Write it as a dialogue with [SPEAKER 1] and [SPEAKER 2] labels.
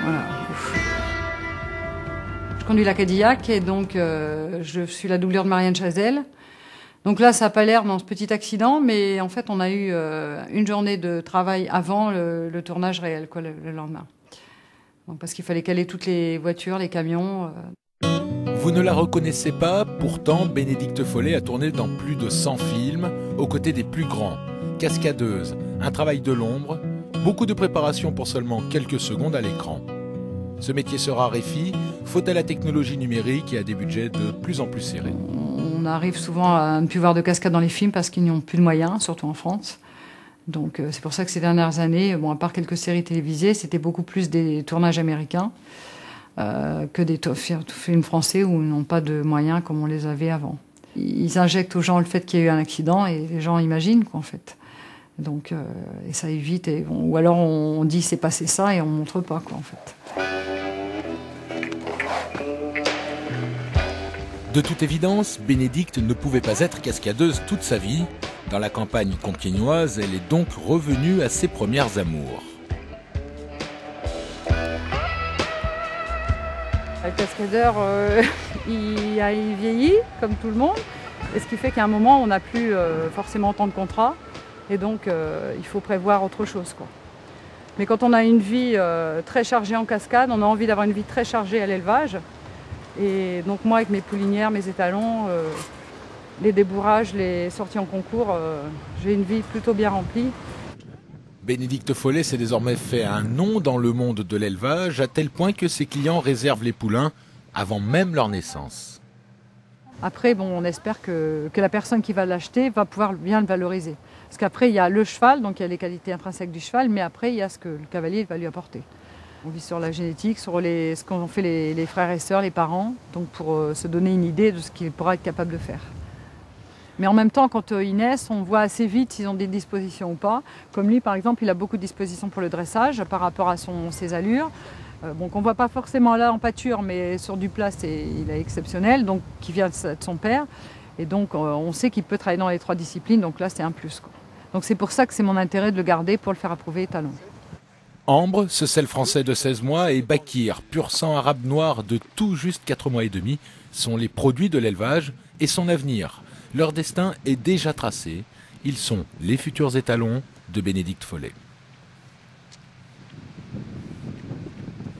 [SPEAKER 1] Voilà. Je conduis la Cadillac et donc je suis la doublure de Marianne Chazelle. Donc là, ça n'a pas l'air dans ce petit accident, mais en fait, on a eu une journée de travail avant le tournage réel, quoi, le lendemain. Donc, parce qu'il fallait caler toutes les voitures, les camions.
[SPEAKER 2] Vous ne la reconnaissez pas, pourtant Bénédicte Follet a tourné dans plus de 100 films, aux côtés des plus grands. Cascadeuse, un travail de l'ombre, beaucoup de préparation pour seulement quelques secondes à l'écran. Ce métier se raréfie, faute à la technologie numérique et à des budgets de plus en plus serrés.
[SPEAKER 1] On arrive souvent à ne plus voir de cascades dans les films parce qu'ils n'ont plus de moyens, surtout en France. Donc c'est pour ça que ces dernières années, bon, à part quelques séries télévisées, c'était beaucoup plus des tournages américains que des films français où ils n'ont pas de moyens comme on les avait avant. Ils injectent aux gens le fait qu'il y a eu un accident et les gens imaginent, quoi, en fait. Donc, et ça évite. Ou alors on dit c'est passé ça et on ne montre pas, quoi, en fait.
[SPEAKER 2] De toute évidence, Bénédicte ne pouvait pas être cascadeuse toute sa vie. Dans la campagne compiègnoise, elle est donc revenue à ses premières amours.
[SPEAKER 1] Le cascadeur, il vieillit, comme tout le monde. Et ce qui fait qu'à un moment, on n'a plus forcément autant de contrats. Et donc, il faut prévoir autre chose, quoi. Mais quand on a une vie très chargée en cascade, on a envie d'avoir une vie très chargée à l'élevage. Et donc moi, avec mes poulinières, mes étalons, les débourrages, les sorties en concours, j'ai une vie plutôt bien remplie.
[SPEAKER 2] Bénédicte Follet s'est désormais fait un nom dans le monde de l'élevage, à tel point que ses clients réservent les poulains avant même leur naissance.
[SPEAKER 1] Après, bon, on espère que la personne qui va l'acheter va pouvoir bien le valoriser. Parce qu'après, il y a le cheval, donc il y a les qualités intrinsèques du cheval, mais après, il y a ce que le cavalier va lui apporter. On vit sur la génétique, sur ce qu'ont fait les frères et sœurs, les parents, donc pour se donner une idée de ce qu'il pourra être capable de faire. Mais en même temps, quand ils naissent, on voit assez vite s'ils ont des dispositions ou pas. Comme lui, par exemple, il a beaucoup de dispositions pour le dressage par rapport à ses allures. Bon, qu'on ne voit pas forcément là en pâture, mais sur du plat, il est exceptionnel, donc qui vient de son père. Et donc, on sait qu'il peut travailler dans les 3 disciplines, donc là, c'est un plus, quoi. Donc c'est pour ça que c'est mon intérêt de le garder pour le faire approuver étalon.
[SPEAKER 2] Ambre, ce sel français de 16 mois, et Bakir, pur sang arabe noir de tout juste 4 mois et demi, sont les produits de l'élevage et son avenir. Leur destin est déjà tracé. Ils sont les futurs étalons de Bénédicte Follet.